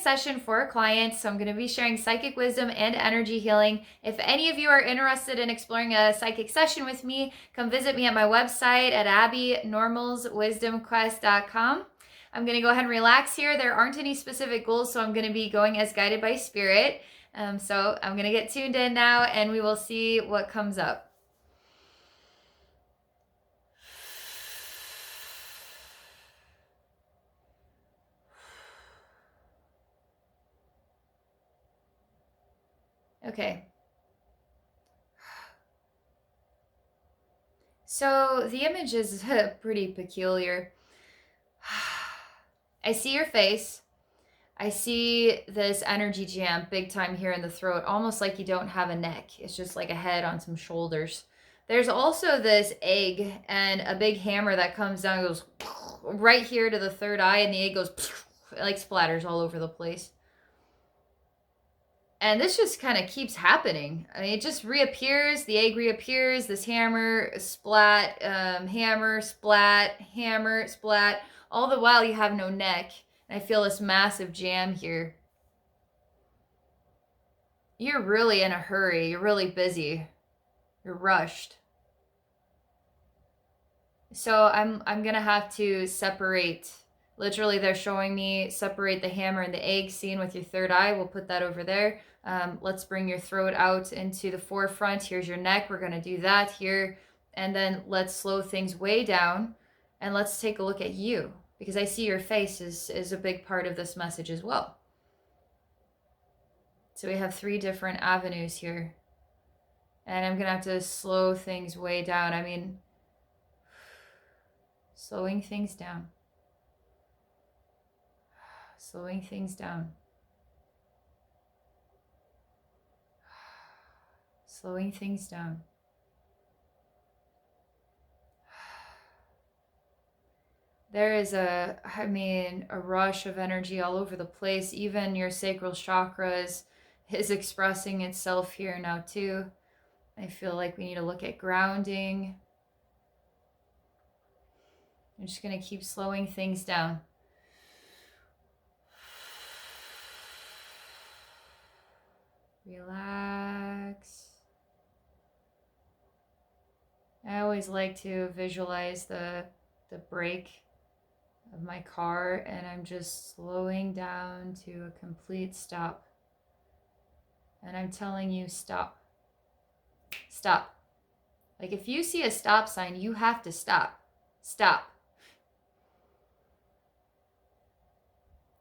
session for a client, so I'm going to be sharing psychic wisdom and energy healing. If any of you are interested in exploring a psychic session with me, come visit me at my website at abbeynormalswisdomquest.com. I'm going to go ahead and relax here. There aren't any specific goals, so I'm going to be going as guided by spirit. So I'm going to get tuned in now, and we will see what comes up. Okay. So the image is pretty peculiar. I see your face. I see this energy jam big time here in the throat, almost like you don't have a neck. It's just like a head on some shoulders. There's also this egg and a big hammer that comes down and goes right here to the third eye, and the egg goes like splatters all over the place. And this just kind of keeps happening. I mean, it just reappears. The egg reappears. This hammer, splat, hammer, splat, hammer, splat. All the while you have no neck. And I feel this massive jam here. You're really in a hurry. You're really busy. You're rushed. So I'm going to have to separate. Literally, they're showing me separate the hammer and the egg scene with your third eye. We'll put that over there. Let's bring your throat out into the forefront. Here's your neck. We're going to do that here. And then let's slow things way down. And let's take a look at you. Because I see your face is a big part of this message as well. So we have 3 different avenues here. And I'm going to have to slow things way down. I mean, slowing things down. Slowing things down. Slowing things down. There is a rush of energy all over the place. Even your sacral chakra is expressing itself here now too. I feel like we need to look at grounding. I'm just going to keep slowing things down. Relax. I always like to visualize the brake of my car, and I'm just slowing down to a complete stop. And I'm telling you, stop. Stop. Like if you see a stop sign, you have to stop. Stop.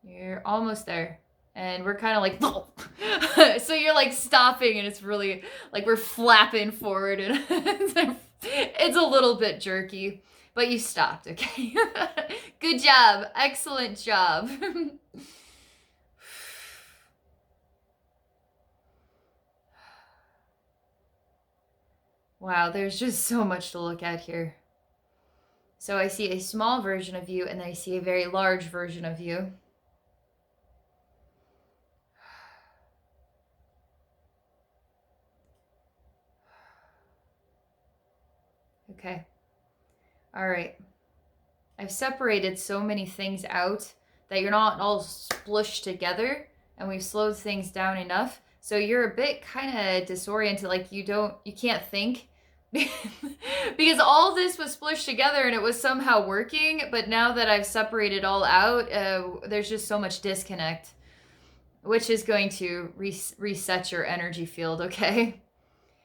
You're almost there. And we're kind of like, so you're like stopping, and it's really like we're flapping forward, and it's a little bit jerky, but you stopped, okay? Good job. Excellent job. Wow, there's just so much to look at here. So I see a small version of you, and I see a very large version of you. Okay. All right. I've separated so many things out that you're not all splushed together, and we've slowed things down enough. So you're a bit kind of disoriented, like you can't think because all this was splushed together and it was somehow working. But now that I've separated all out, there's just so much disconnect, which is going to reset your energy field. Okay.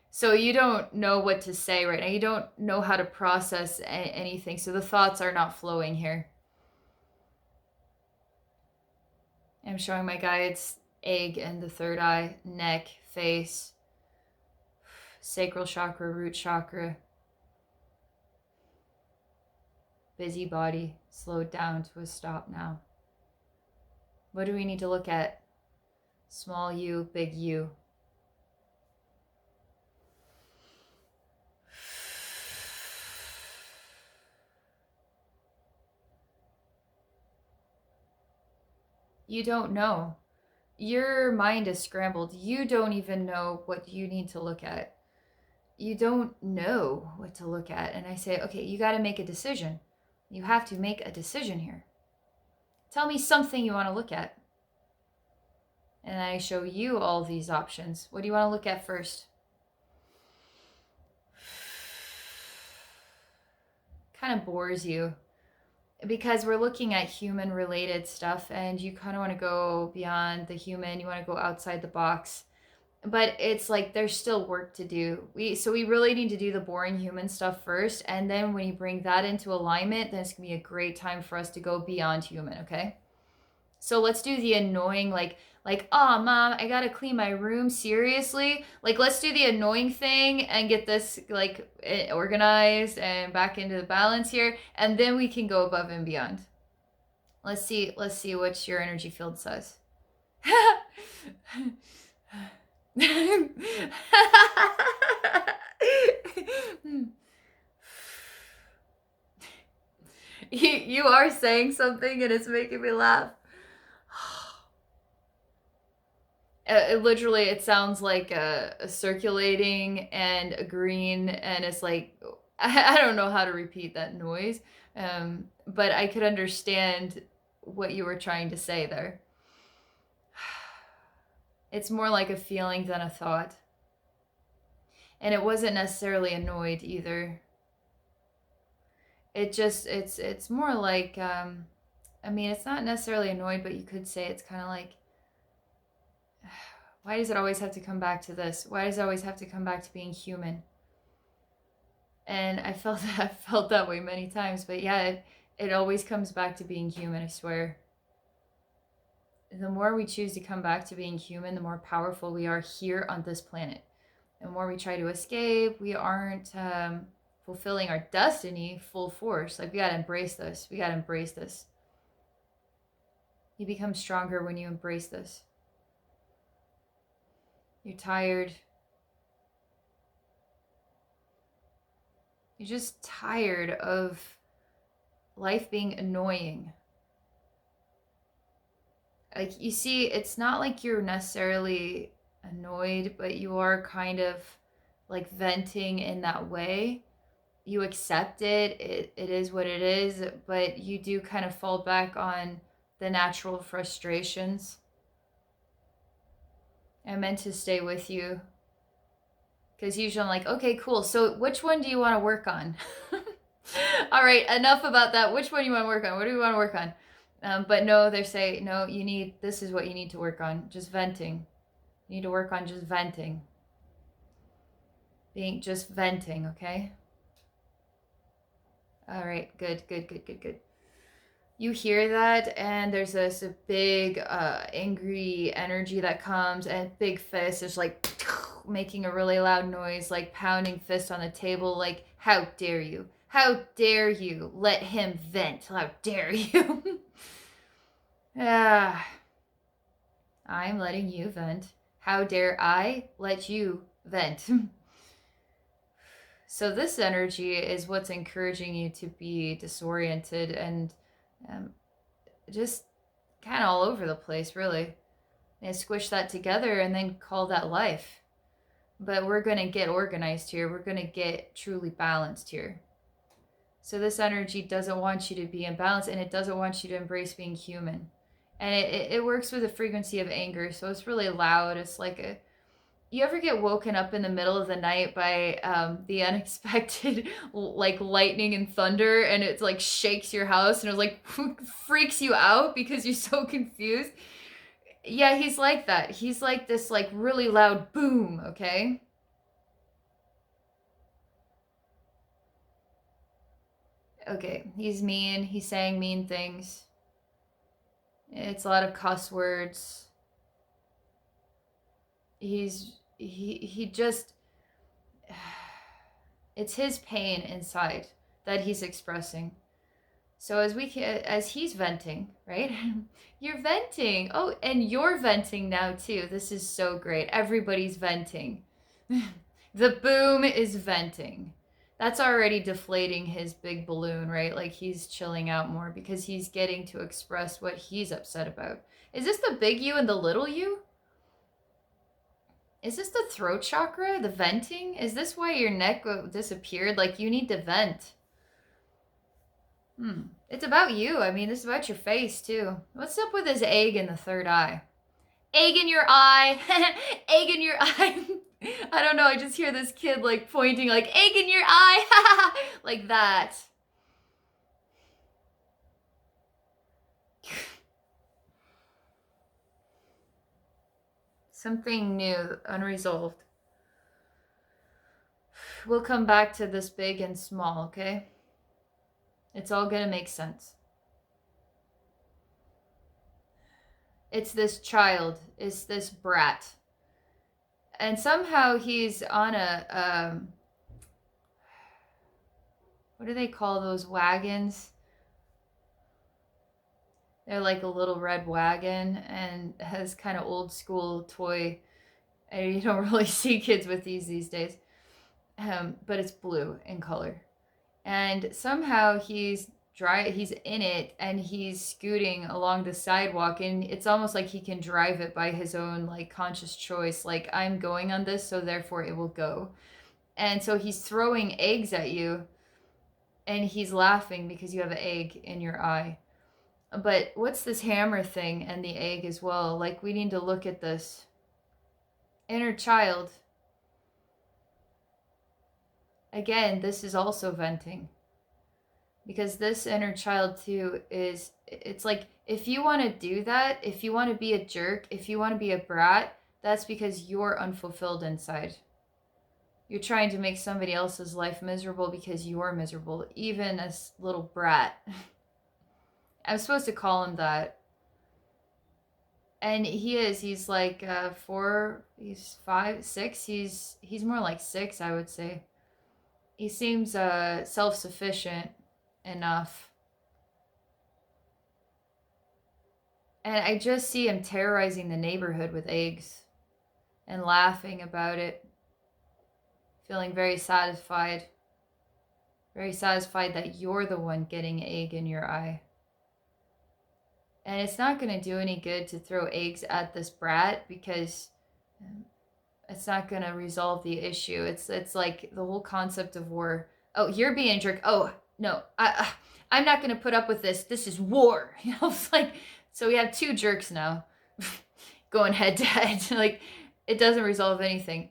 So you don't know what to say right now. You don't know how to process anything. So the thoughts are not flowing here. I'm showing my guides egg and the third eye, neck, face, sacral chakra, root chakra, busy body, slowed down to a stop now. What do we need to look at? Small you, big you. You don't know. Your mind is scrambled. You don't even know what you need to look at. You don't know what to look at. And I say, okay, you got to make a decision. You have to make a decision here. Tell me something you want to look at. And I show you all these options. What do you want to look at first? Kind of bores you because we're looking at human related stuff and you kind of want to go beyond the human. You want to go outside the box. But it's like there's still work to do. So we really need to do the boring human stuff first, and then when you bring that into alignment, then it's gonna be a great time for us to go beyond human, okay? So let's do the annoying, oh mom, I gotta clean my room, seriously? Like, let's do the annoying thing and get this like organized and back into the balance here, and then we can go above and beyond. Let's see what your energy field says. You are saying something and it's making me laugh. Literally, it sounds like a circulating and a green, and it's like, I don't know how to repeat that noise, but I could understand what you were trying to say there. It's more like a feeling than a thought. And it wasn't necessarily annoyed either. It's more like, I mean, it's not necessarily annoyed, but you could say it's kind of like, why does it always have to come back to this? Why does it always have to come back to being human? And I felt that way many times, but yeah, it always comes back to being human, I swear. The more we choose to come back to being human, the more powerful we are here on this planet. The more we try to escape, we aren't fulfilling our destiny full force. Like, we gotta embrace this. We gotta embrace this. You become stronger when you embrace this. You're tired. You're just tired of life being annoying. Like, you see, it's not like you're necessarily annoyed, but you are kind of like venting in that way. You accept it. It is what it is, but you do kind of fall back on the natural frustrations. I meant to stay with you because usually I'm like, okay, cool. So which one do you want to work on? All right, enough about that. Which one do you want to work on? What do you want to work on? But no, they say, no, this is what you need to work on. Just venting. You need to work on just venting. Just venting, okay? All right, good. You hear that, and there's this big, angry energy that comes, and big fist is like making a really loud noise, like pounding fist on the table, like, how dare you? How dare you let him vent? How dare you? I'm letting you vent. How dare I let you vent? So this energy is what's encouraging you to be disoriented and just kind of all over the place, really. And squish that together and then call that life. But we're going to get organized here. We're going to get truly balanced here. So this energy doesn't want you to be imbalanced, and it doesn't want you to embrace being human. And it works with a frequency of anger, so it's really loud. It's like you ever get woken up in the middle of the night by the unexpected like lightning and thunder, and it's like shakes your house and it like freaks you out because you're so confused? Yeah, he's like that. He's like this like really loud boom, okay? Okay, he's mean. He's saying mean things. It's a lot of cuss words. He just, it's his pain inside that he's expressing. So as he's venting, right? You're venting. Oh, and you're venting now too. This is so great. Everybody's venting. The boom is venting. That's already deflating his big balloon, right? Like, he's chilling out more because he's getting to express what he's upset about. Is this the big you and the little you? Is this the throat chakra, the venting? Is this why your neck disappeared? Like, you need to vent. It's about you. I mean, this is about your face, too. What's up with his egg in the third eye? Egg in your eye. Egg in your eye. I don't know. I just hear this kid like pointing like egg in your eye. Like that. Something new, unresolved. We'll come back to this big and small, okay? It's all gonna make sense. It's this child. It's this brat. And somehow he's on a, what do they call those wagons? They're like a little red wagon and has kind of old school toy. And you don't really see kids with these days. But it's blue in color. And somehow he's in it and he's scooting along the sidewalk, and it's almost like he can drive it by his own like conscious choice, like I'm going on this, so therefore it will go. And so he's throwing eggs at you and he's laughing because you have an egg in your eye. But what's this hammer thing and the egg as well? Like, we need to look at this inner child. Again, this is also venting. Because this inner child too is, it's like, if you want to do that, if you want to be a jerk, if you want to be a brat, that's because you're unfulfilled inside. You're trying to make somebody else's life miserable because you're miserable, even a little brat. I'm supposed to call him that. And he's like 4, he's 5, 6, he's more like 6, I would say. He seems self-sufficient enough. And I just see him terrorizing the neighborhood with eggs and laughing about it. Feeling very satisfied. Very satisfied that you're the one getting egg in your eye. And it's not going to do any good to throw eggs at this brat because it's not going to resolve the issue. It's like the whole concept of war. Oh, you're being a jerk. Oh, no, I'm not going to put up with this. This is war. You know, it's like, so we have 2 jerks now going head to head. Like, it doesn't resolve anything.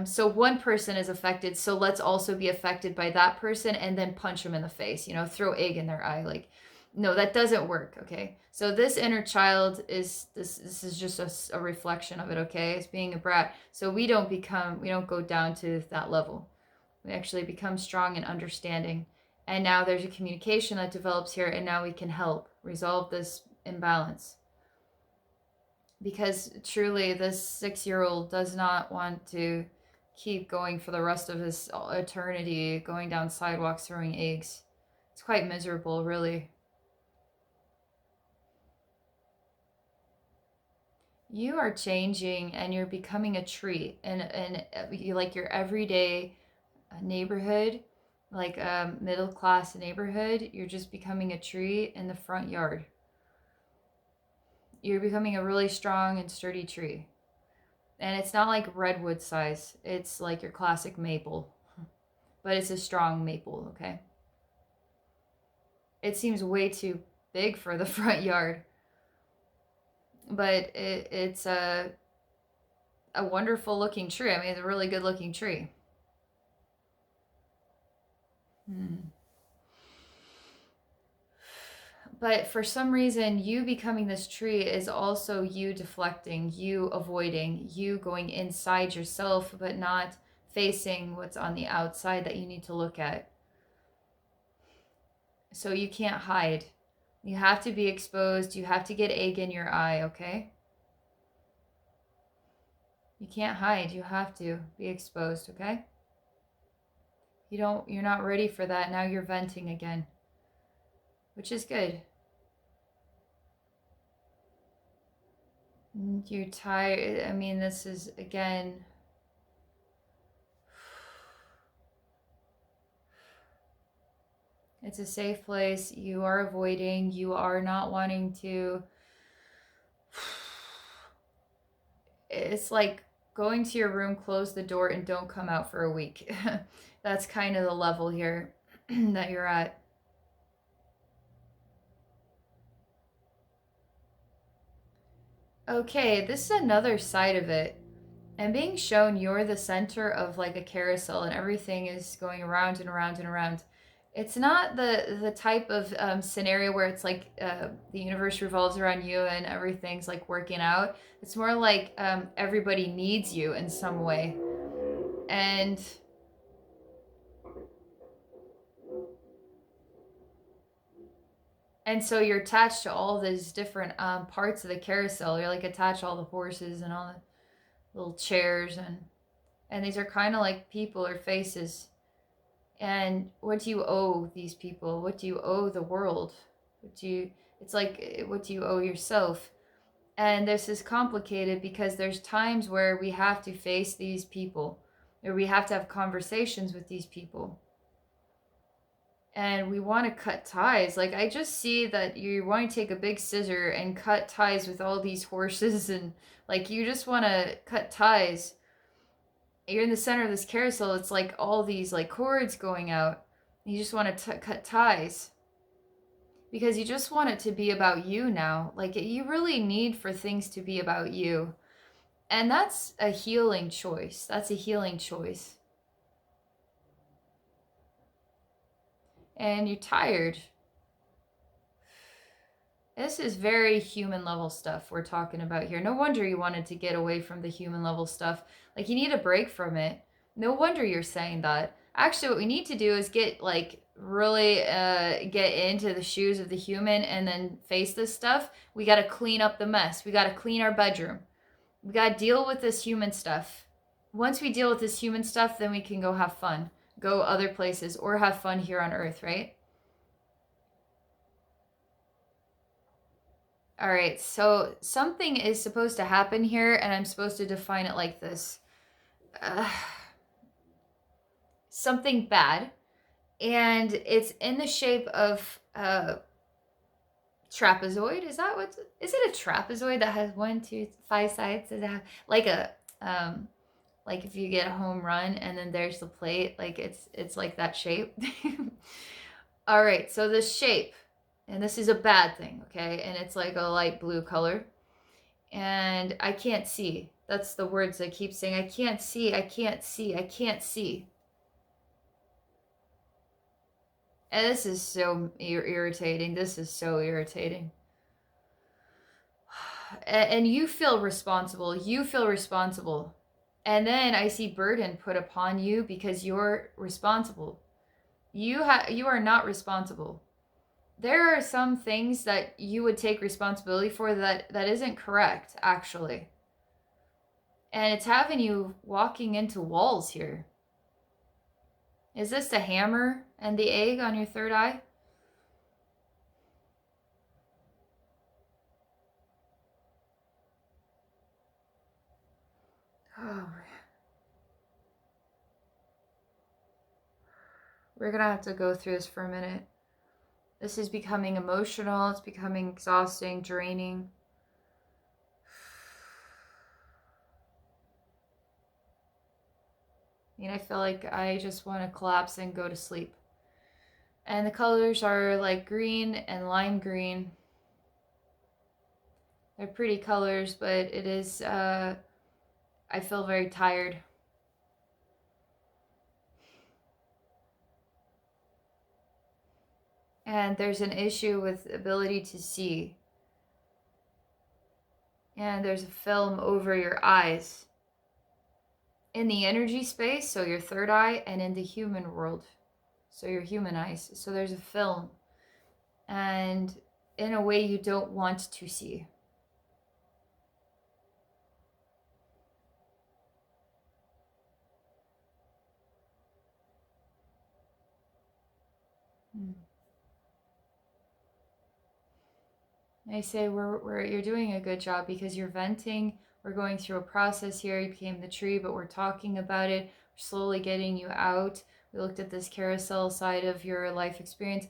So one person is affected, so let's also be affected by that person and then punch them in the face, you know, throw egg in their eye. Like, no, that doesn't work, okay? So this inner child is, this is just a reflection of it, okay? It's being a brat. So we don't go down to that level. We actually become strong and understanding. And now there's a communication that develops here, and now we can help resolve this imbalance. Because truly, this 6-year-old does not want to keep going for the rest of his eternity, going down sidewalks throwing eggs. It's quite miserable, really. You are changing and you're becoming a tree, and you like your everyday neighborhood, like a middle class neighborhood. You're just becoming a tree in the front yard. You're becoming a really strong and sturdy tree. And it's not like redwood size. It's like your classic maple. But it's a strong maple, okay? It seems way too big for the front yard. But it's a wonderful looking tree. I mean, it's a really good looking tree. But for some reason, you becoming this tree is also you deflecting, you avoiding, you going inside yourself, but not facing what's on the outside that you need to look at. So you can't hide. You have to be exposed. You have to get egg in your eye, okay? You can't hide. You have to be exposed, okay? You're not ready for that. Now you're venting again, which is good. You're tired. I mean, this is, again, it's a safe place. You are avoiding. You are not wanting to. It's like going to your room, close the door, and don't come out for a week. That's kind of the level here that you're at. Okay, this is another side of it. And being shown you're the center of like a carousel and everything is going around and around and around. It's not the type of scenario where it's like the universe revolves around you and everything's like working out. It's more like everybody needs you in some way. And so you're attached to all these different parts of the carousel. You're like attached to all the horses and all the little chairs, and these are kind of like people or faces. And what do you owe these people? What do you owe the world? It's like, what do you owe yourself? And this is complicated because there's times where we have to face these people, or we have to have conversations with these people. And we want to cut ties. Like, I just see that you want to take a big scissor and cut ties with all these horses, and like, you just want to cut ties. You're in the center of this carousel. It's like all these like cords going out. You just want to cut ties because you just want it to be about you now. Like, you really need for things to be about you. And that's a healing choice. That's a healing choice. And you're tired. This is very human level stuff we're talking about here. No wonder you wanted to get away from the human level stuff. Like, you need a break from it. No wonder you're saying that. Actually, what we need to do is get like really get into the shoes of the human and then face this stuff. We got to clean up the mess. We got to clean our bedroom. We got to deal with this human stuff. Once we deal with this human stuff, then we can go have fun, go other places, or have fun here on Earth, right? All right, so something is supposed to happen here, and I'm supposed to define it like this. Something bad, and it's in the shape of trapezoid. Is that what? Is it a trapezoid that has 1, 2, 5 sides? Does it have like a like if you get a home run and then there's the plate? Like it's like that shape. All right, so this shape, and this is a bad thing, okay? And it's like a light blue color, and I can't see. That's the words I keep saying. I can't see. I can't see. I can't see. And this is so irritating. This is so irritating. And you feel responsible. You feel responsible. And then I see burden put upon you because you're responsible. You are not responsible. There are some things that you would take responsibility for that isn't correct, actually. And it's having you walking into walls here. Is this the hammer and the egg on your third eye? Oh, we're gonna have to go through this for a minute. This is becoming emotional. It's becoming exhausting, draining. I mean, I feel like I just want to collapse and go to sleep. And the colors are like green and lime green. They're pretty colors, but it is, I feel very tired. And there's an issue with ability to see. And there's a film over your eyes. In the energy space, so your third eye, and in the human world, so your human eyes. So there's a film. And in a way you don't want to see. I say you're doing a good job because you're venting. We're going through a process here. You became the tree, but we're talking about it. We're slowly getting you out. We looked at this carousel side of your life experience.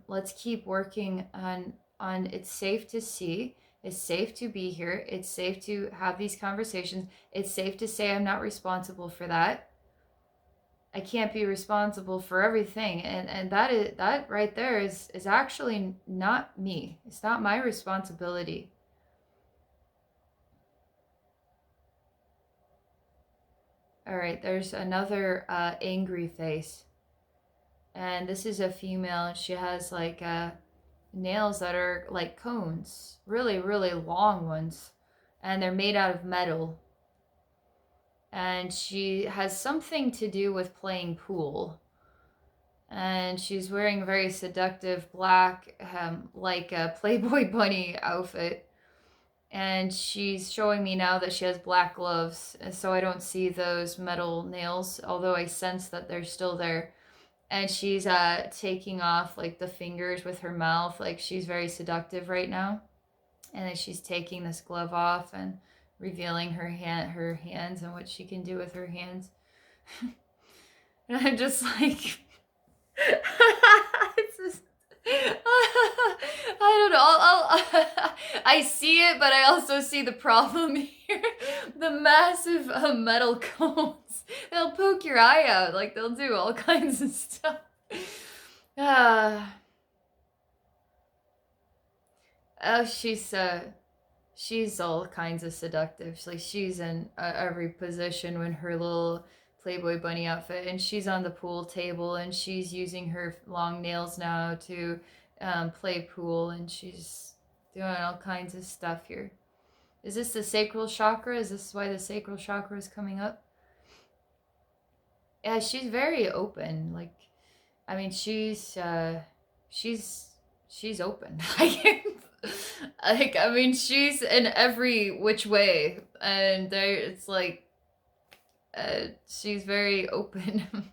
Let's keep working on it's safe to see. It's safe to be here. It's safe to have these conversations. It's safe to say I'm not responsible for that. I can't be responsible for everything, and that right there is actually not me. It's not my responsibility. All right, there's another angry face. And this is a female, and she has like nails that are like cones, really, really long ones. And they're made out of metal. And she has something to do with playing pool. And she's wearing a very seductive black, like a Playboy bunny outfit. And she's showing me now that she has black gloves, so I don't see those metal nails, although I sense that they're still there. And she's taking off like the fingers with her mouth, like she's very seductive right now. And then she's taking this glove off and revealing her hands and what she can do with her hands. And I'm just like, it's just, I don't know. I see it, but I also see the problem here. The massive metal cones. They'll poke your eye out. Like, they'll do all kinds of stuff. Oh, she's all kinds of seductive. Like, she's in every position when her little Playboy bunny outfit, and she's on the pool table, and she's using her long nails now to play pool, and she's doing all kinds of stuff here. Is this the sacral chakra? Is this why the sacral chakra is coming up? Yeah, she's very open. Like, I mean, she's open. Like, I mean, she's in every which way, and there it's like she's very open.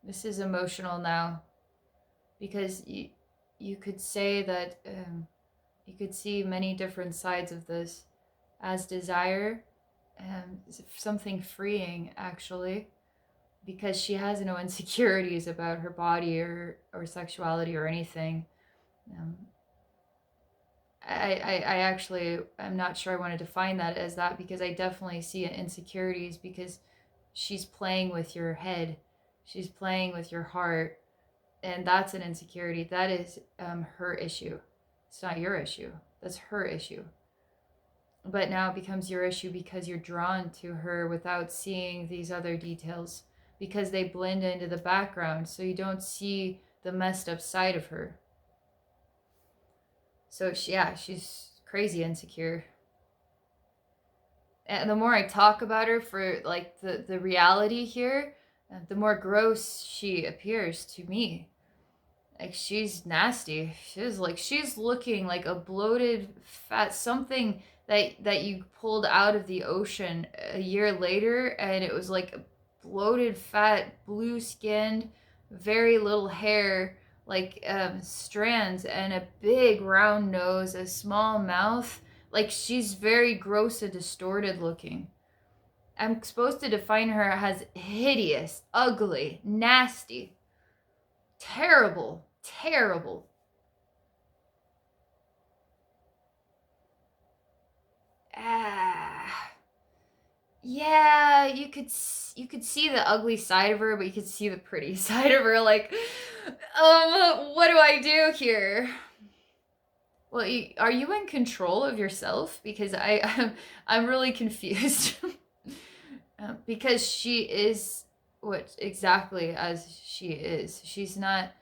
This is emotional now, because you could say that you could see many different sides of this as desire, something freeing actually, because she has no insecurities about her body or sexuality or anything. Um, I actually, I'm not sure I want to define that as that, because I definitely see insecurities, because she's playing with your head, she's playing with your heart, and that's an insecurity. That is her issue. It's not your issue. That's her issue. But now it becomes your issue because you're drawn to her without seeing these other details, because they blend into the background, so you don't see the messed up side of her. So she's crazy insecure. And the more I talk about her for like the reality here, the more gross she appears to me. Like, she's nasty. She's looking like a bloated fat something that you pulled out of the ocean a year later, and it was like a bloated fat, blue skinned, very little hair, like strands, and a big round nose, a small mouth. Like, she's very gross and distorted looking. I'm supposed to define her as hideous, ugly, nasty, terrible, terrible. Ah, yeah, you could see the ugly side of her, but you could see the pretty side of her. Like, what do I do here? Well, are you in control of yourself? Because I'm really confused. Because she is what exactly as she is. She's not.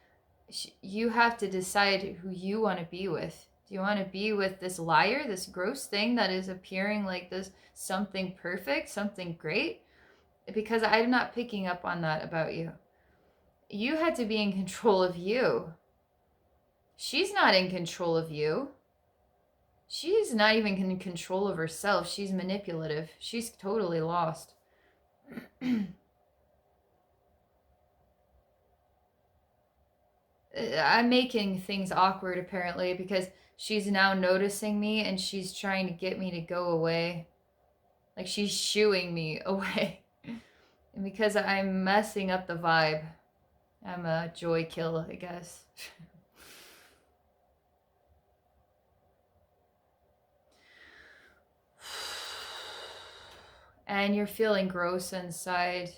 You have to decide who you want to be with. Do you want to be with this liar, this gross thing that is appearing like this something perfect, something great? Because I'm not picking up on that about you. You had to be in control of you. She's not in control of you. She's not even in control of herself. She's manipulative. She's totally lost. I'm making things awkward apparently, because she's now noticing me and she's trying to get me to go away. Like, she's shooing me away. And because I'm messing up the vibe, I'm a joy kill, I guess. And you're feeling gross inside.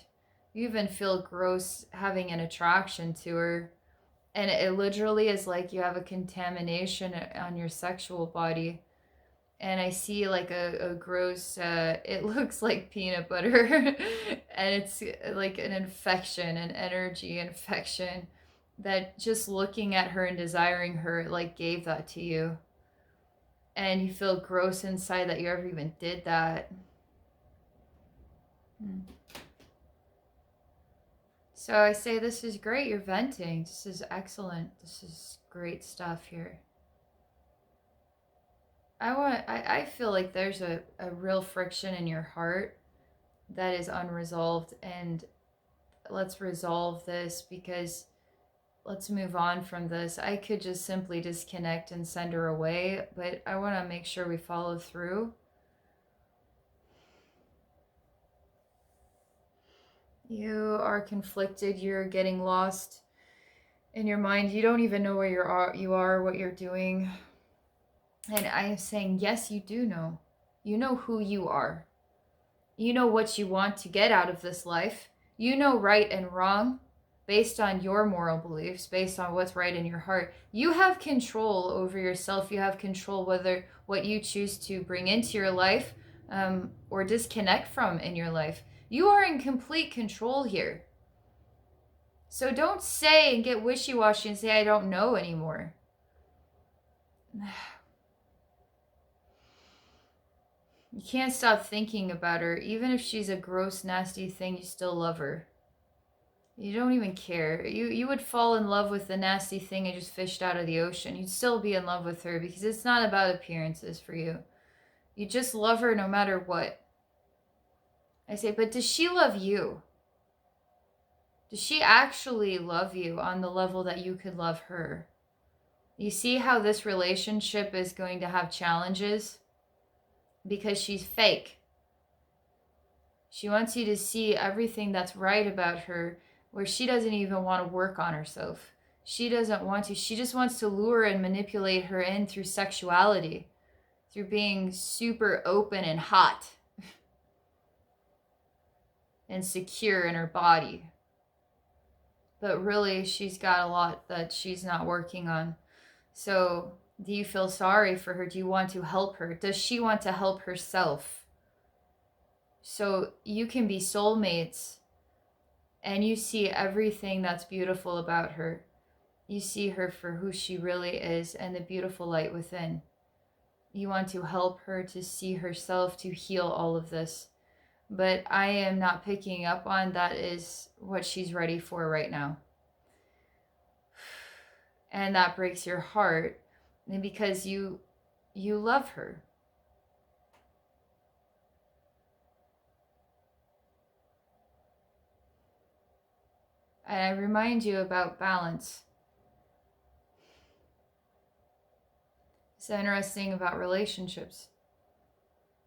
You even feel gross having an attraction to her. And it literally is like you have a contamination on your sexual body. And I see like a gross, it looks like peanut butter. And it's like an infection, an energy infection, that just looking at her and desiring her like gave that to you. And you feel gross inside that you ever even did that. So I say, this is great. You're venting. This is excellent. This is great stuff here. I feel like there's a real friction in your heart that is unresolved, and let's resolve this, because let's move on from this. I could just simply disconnect and send her away, but I want to make sure we follow through. You are conflicted. You're getting lost in your mind. You don't even know where you are, what you're doing. And I am saying, yes, you do know. You know who you are. You know what you want to get out of this life. You know right and wrong based on your moral beliefs, based on what's right in your heart. You have control over yourself. You have control whether what you choose to bring into your life or disconnect from in your life. You are in complete control here. So don't say and get wishy-washy and say, I don't know anymore. You can't stop thinking about her. Even if she's a gross, nasty thing, you still love her. You don't even care. You would fall in love with the nasty thing and just fished out of the ocean. You'd still be in love with her, because it's not about appearances for you. You just love her no matter what. I say, but does she love you? Does she actually love you on the level that you could love her? You see how this relationship is going to have challenges? Because she's fake. She wants you to see everything that's right about her, where she doesn't even want to work on herself. She doesn't want to. She just wants to lure and manipulate her in through sexuality, through being super open and hot and secure in her body. But really, she's got a lot that she's not working on. So do you feel sorry for her? Do you want to help her? Does she want to help herself? So you can be soulmates, and you see everything that's beautiful about her. You see her for who she really is and the beautiful light within. You want to help her to see herself, to heal all of this. But I am not picking up on that is what she's ready for right now. And that breaks your heart, because you love her. And I remind you about balance. It's interesting about relationships,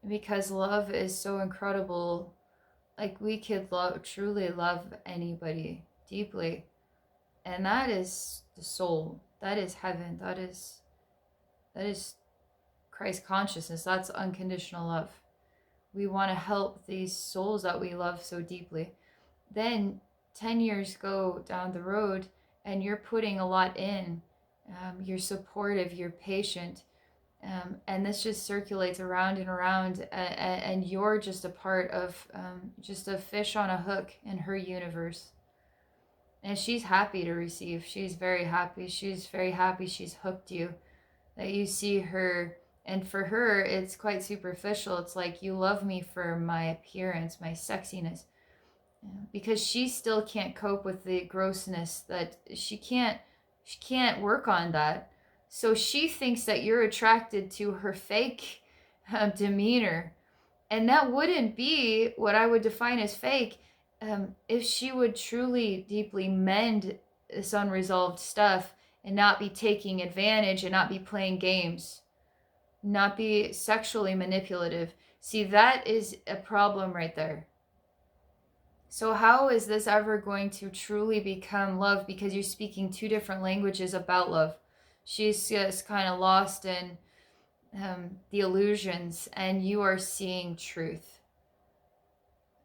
because love is so incredible. Like, we could truly love anybody deeply, and that is the soul. That is heaven. That is Christ consciousness. That's unconditional love. We want to help these souls that we love so deeply. Then 10 years go down the road, and you're putting a lot in. You're supportive, you're patient, and this just circulates around and around, and you're just a part of just a fish on a hook in her universe. And she's happy to receive. She's very happy. She's very happy she's hooked you, that you see her. And for her, it's quite superficial. It's like, you love me for my appearance, my sexiness. Because she still can't cope with the grossness, that she can't work on that. So she thinks that you're attracted to her fake demeanor. And that wouldn't be what I would define as fake if she would truly deeply mend this unresolved stuff and not be taking advantage and not be playing games, not be sexually manipulative. See, that is a problem right there. So how is this ever going to truly become love? Because you're speaking two different languages about love. She's just kind of lost in the illusions, and you are seeing truth.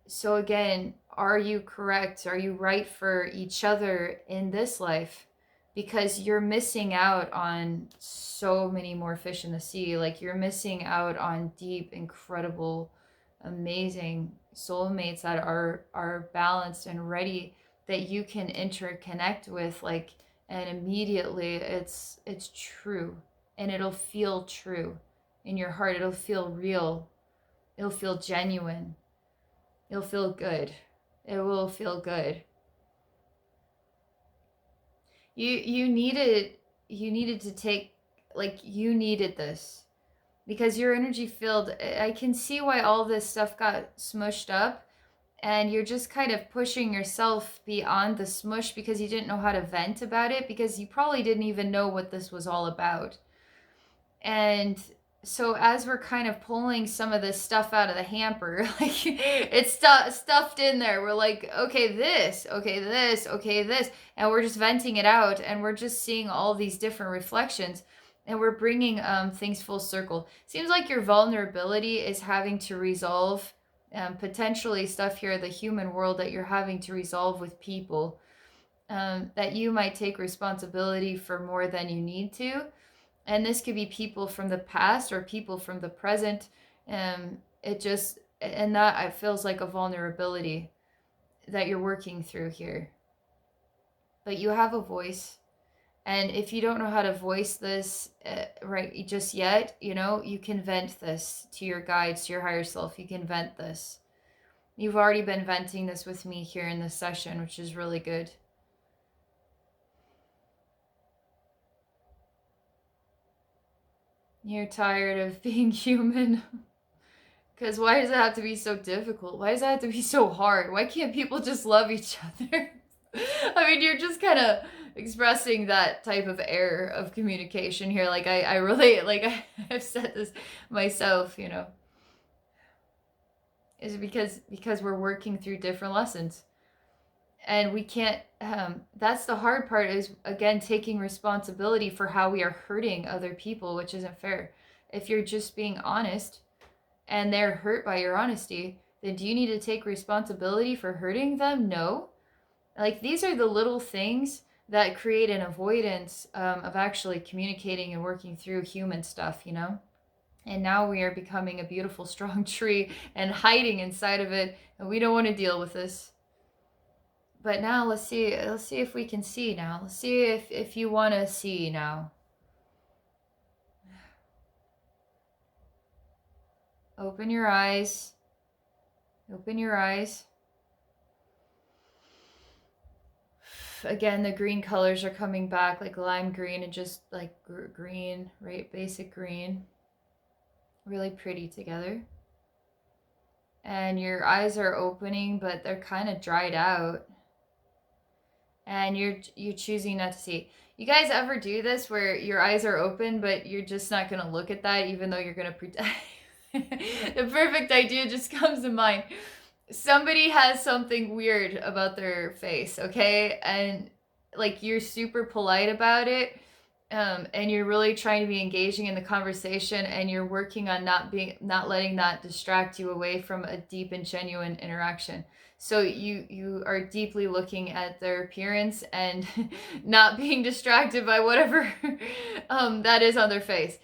So again, are you correct? Are you right for each other in this life? because you're missing out on so many more fish in the sea. Like, you're missing out on deep, incredible, amazing soulmates that are balanced and ready, that you can interconnect with, like, and immediately it's true, and it'll feel true in your heart. It'll feel real. It'll feel genuine. It'll feel good. It will feel good. You needed to take, like, you needed this, because your energy field, I can see why all this stuff got smushed up, and you're just kind of pushing yourself beyond the smush because you didn't know how to vent about it, because you probably didn't even know what this was all about. And so as we're kind of pulling some of this stuff out of the hamper, like, it's stuffed in there. We're like, okay, this, okay, this, okay, this. And we're just venting it out, and we're just seeing all these different reflections, and we're bringing things full circle. Seems like your vulnerability is having to resolve potentially stuff here, the human world, that you're having to resolve with people, that you might take responsibility for more than you need to. And this could be people from the past or people from the present. It just, and that it feels like a vulnerability that you're working through here. But you have a voice. And if you don't know how to voice this right just yet, you can vent this to your guides, to your higher self. You can vent this. You've already been venting this with me here in this session, which is really good. You're tired of being human. Because why does it have to be so difficult? Why does it have to be so hard? Why can't people just love each other? I mean, you're just kind of expressing that type of error of communication here. Like, I really, like, I've said this myself, is because we're working through different lessons. And we can't, that's the hard part, is, again, taking responsibility for how we are hurting other people, which isn't fair. If you're just being honest and they're hurt by your honesty, then do you need to take responsibility for hurting them? No. Like, these are the little things that create an avoidance of actually communicating and working through human stuff, And now we are becoming a beautiful, strong tree and hiding inside of it, and we don't want to deal with this. But now let's see if we can see now. Let's see if you want to see now. Open your eyes. Open your eyes. Again, the green colors are coming back, like lime green and just like green, right? Basic green. Really pretty together. And your eyes are opening, but they're kind of dried out. And you're choosing not to see. You guys ever do this where your eyes are open, but you're just not going to look at that, even though you're going to pretend? The perfect idea just comes to mind. Somebody has something weird about their face, okay? And like, you're super polite about it, and you're really trying to be engaging in the conversation, and you're working on not letting that distract you away from a deep and genuine interaction. So you are deeply looking at their appearance and not being distracted by whatever that is on their face.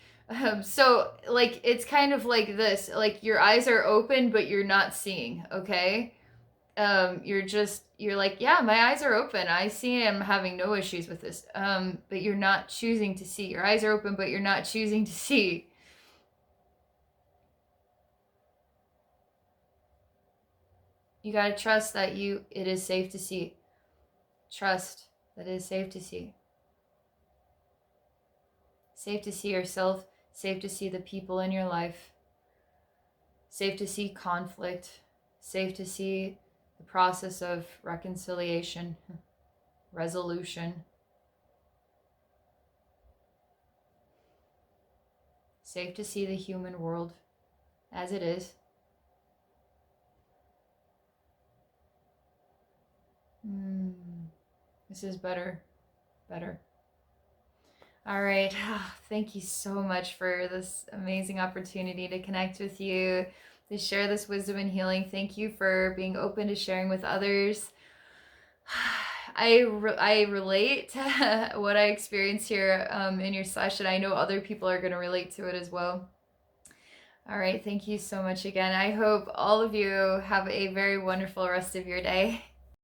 So like, it's kind of like this, like, your eyes are open, but you're not seeing, okay? You're like, yeah, my eyes are open. I see, I'm having no issues with this. But you're not choosing to see. Your eyes are open, but you're not choosing to see. You got to trust that it is safe to see. Trust that it is safe to see. Safe to see yourself, safe to see the people in your life, safe to see conflict, safe to see the process of reconciliation, resolution. Safe to see the human world as it is. This is better. All right. Thank you so much for this amazing opportunity to connect with you, to share this wisdom and healing. Thank you for being open to sharing with others. I relate to what I experienced here in your session. I know other people are going to relate to it as well. All right, thank you so much again. I hope all of you have a very wonderful rest of your day.